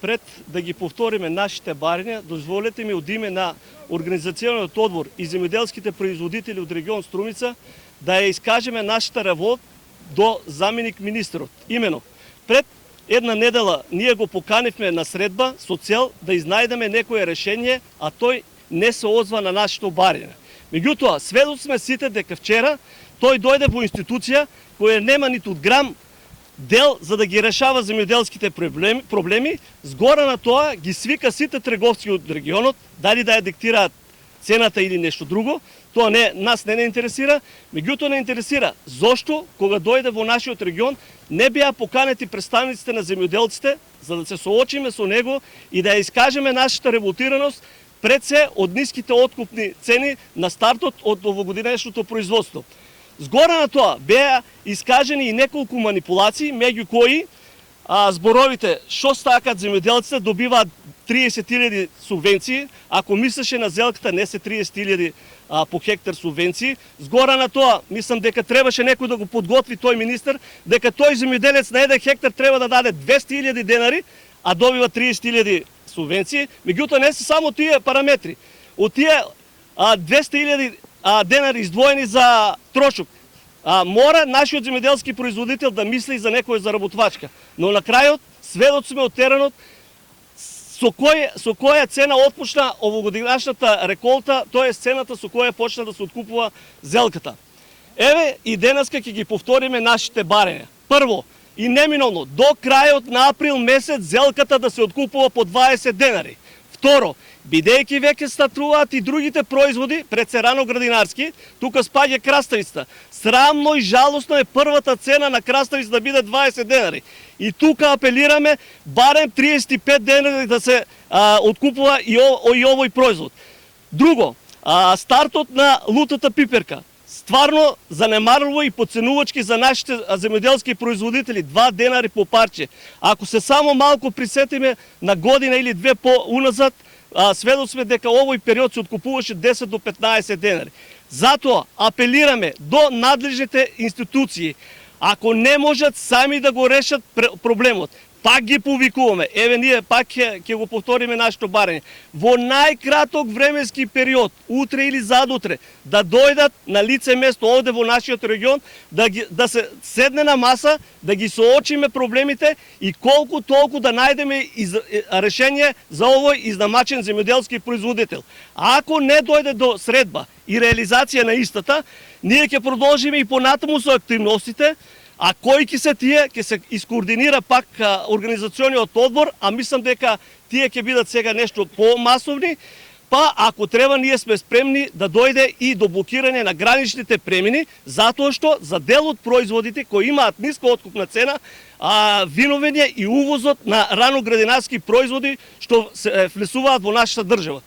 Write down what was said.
Пред да ги повториме нашите барања, дозволете ми од име на Организациониот одбор и земјоделските производители од регион Струмица да ја искажеме нашата револт до заменик министерот. Имено, пред една недела ние го поканивме на средба со цел да изнајдеме некое решение, а тој не се озва на нашето барање. Меѓутоа, сведоци сме сите дека вчера тој дојде во институција која нема ниту грам дел за да ги решава земјоделските проблеми, згора на тоа ги свика сите трговци од регионот, дали да ја диктираат цената или нешто друго, тоа нас не интересира, меѓутоа не интересира зошто кога дојде во нашиот регион не беа поканети представниците на земјоделците за да се соочиме со него и да ја искажеме нашата револтираност пред се од ниските откупни цени на стартот од овогодинешното производство. Згора на тоа беа искажени и неколку манипулации, меѓу кои зборовите што стакат земјоделците добиваат 30.000 субвенции, ако мислеше на зелката не се 30.000 по хектар субвенции. Згора на тоа, мислам дека требаше некој да го подготви тој министер, дека тој земјоделец на еден хектар треба да даде 200.000 денари, а добива 30.000 субвенции. Меѓутоа не се само тие параметри. Од тие 200.000 денари издвоени за трошок, мора нашиот земјоделски производител да мисли и за некоја заработвачка. Но на крајот, сведоци сме од теренот, со која цена отпочна овогодинашната реколта, тоа е цената со која почна да се откупува зелката. Еве и денеска ќе ги повториме нашите барања. Прво и неминовно, до крајот на април месец зелката да се откупува по 20 денари. Второ, бидејќи веќе стартуваат и другите производи, пред се рано градинарски, тука спаѓа краставицата. Срамно и жалосно е првата цена на краставица да биде 20 денари. И тука апелираме барем 35 денари да се откупува и овој производ. Друго, стартот на лутата пиперка. Стварно занемарливо и подценувачки за нашите земјоделски производители, 2 денари по парче. Ако се само малку присетиме на година или две по-уназад, сведоци сме дека овој период се откупуваше 10 до 15 денари. Затоа апелираме до надлежните институции, ако не можат сами да го решат проблемот, пак ги повикуваме. Еве ние пак ќе го повториме нашето барање. Во најкраток временски период, утре или задутре, да дојдат на лице место овде во нашиот регион, да се седне на маса, да ги соочиме проблемите и колку толку да најдеме решение за овој изнамачен земјоделски производител. А ако не дојде до средба и реализација на истата, ние ќе продолжиме и понатаму со активностите. А кои ќе се тие, ќе се искоординира пак Организациониот одбор, а мислам дека тие ќе бидат сега нешто по-масовни, па ако треба ние сме спремни да дојде и до блокирање на граничните премини, затоа што за дел од производите кои имаат ниска откупна цена, виновење и увозот на рано градинарски производи што се влесуваат во нашата држава.